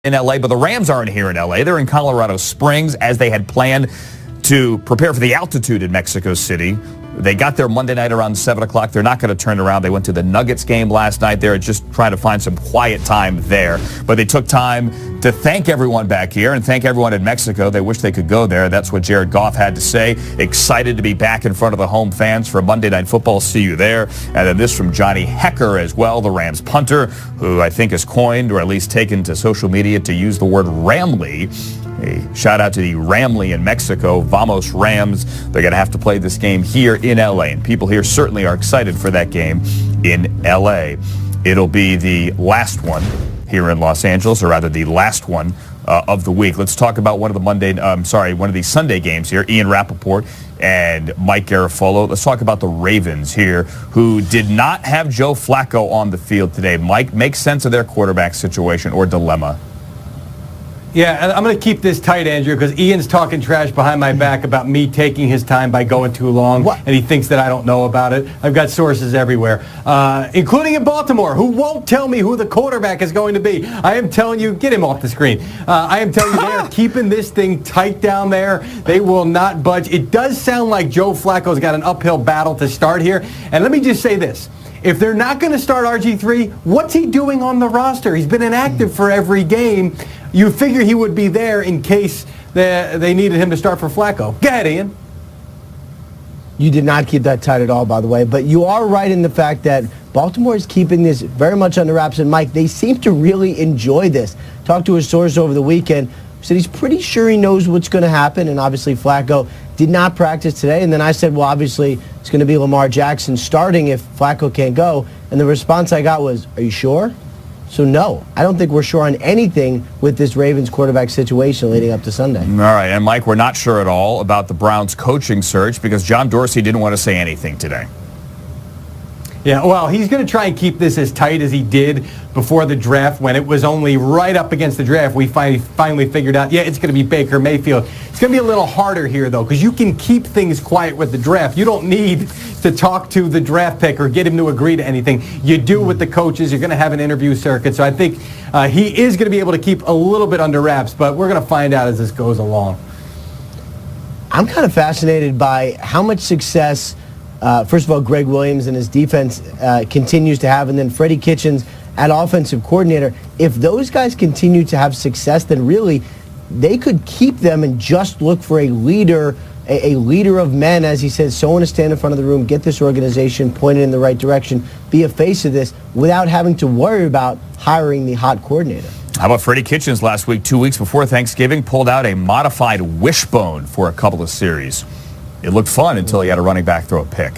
in L.A., but the Rams aren't here in L.A. They're in Colorado Springs as they had planned to prepare for the altitude in Mexico City. They got there Monday night around 7 o'clock. They're not going to turn around. They went to the Nuggets game last night. They're just trying to find some quiet time there. But they took time to thank everyone back here and thank everyone in Mexico. They wish they could go there. That's what Jared Goff had to say. Excited to be back in front of the home fans for Monday Night Football. See you there. And then this from Johnny Hecker as well, the Rams punter, who I think has coined or at least taken to social media to use the word Ramley. A shout out to the Ramley in Mexico. Vamos Rams. They're going to have to play this game here in L.A. And people here certainly are excited for that game in L.A. It'll be the last one here in Los Angeles, or rather the last one of the week. Let's talk about one of the Sunday games here. Ian Rappaport and Mike Garafolo. Let's talk about the Ravens here, who did not have Joe Flacco on the field today. Mike, make sense of their quarterback situation or dilemma. Yeah, and I'm going to keep this tight, Andrew, because Ian's talking trash behind my back about me taking his time by going too long, and he thinks that I don't know about it. I've got sources everywhere, including in Baltimore, who won't tell me who the quarterback is going to be. I am telling you, get him off the screen. I am telling you, they are keeping this thing tight down there. They will not budge. It does sound like Joe Flacco's got an uphill battle to start here. And let me just say this. If they're not going to start RG3, what's he doing on the roster? He's been inactive for every game. You figure he would be there in case they needed him to start for Flacco. Go ahead, Ian. You did not keep that tight at all, by the way. But you are right in the fact that Baltimore is keeping this very much under wraps. And, Mike, they seem to really enjoy this. Talked to a source over the weekend. Said he's pretty sure he knows what's going to happen. And, obviously, Flacco did not practice today. And then I said, well, obviously, it's going to be Lamar Jackson starting if Flacco can't go. And the response I got was, are you sure? So, no, I don't think we're sure on anything with this Ravens quarterback situation leading up to Sunday. All right, and Mike, we're not sure at all about the Browns coaching search because John Dorsey didn't want to say anything today. Yeah, well, he's going to try and keep this as tight as he did before the draft when it was only right up against the draft. We finally figured out, yeah, it's going to be Baker Mayfield. It's going to be a little harder here, though, because you can keep things quiet with the draft. You don't need to talk to the draft pick or get him to agree to anything. You do with the coaches. You're going to have an interview circuit. So I think he is going to be able to keep a little bit under wraps, but we're going to find out as this goes along. I'm kind of fascinated by how much success first of all, Greg Williams and his defense continues to have, and then Freddie Kitchens at offensive coordinator. If those guys continue to have success, then really they could keep them and just look for a leader of men, as he says, someone to stand in front of the room, get this organization pointed in the right direction, be a face of this without having to worry about hiring the hot coordinator. How about Freddie Kitchens last week, 2 weeks before Thanksgiving, pulled out a modified wishbone for a couple of series. It looked fun until he had a running back throw a pick.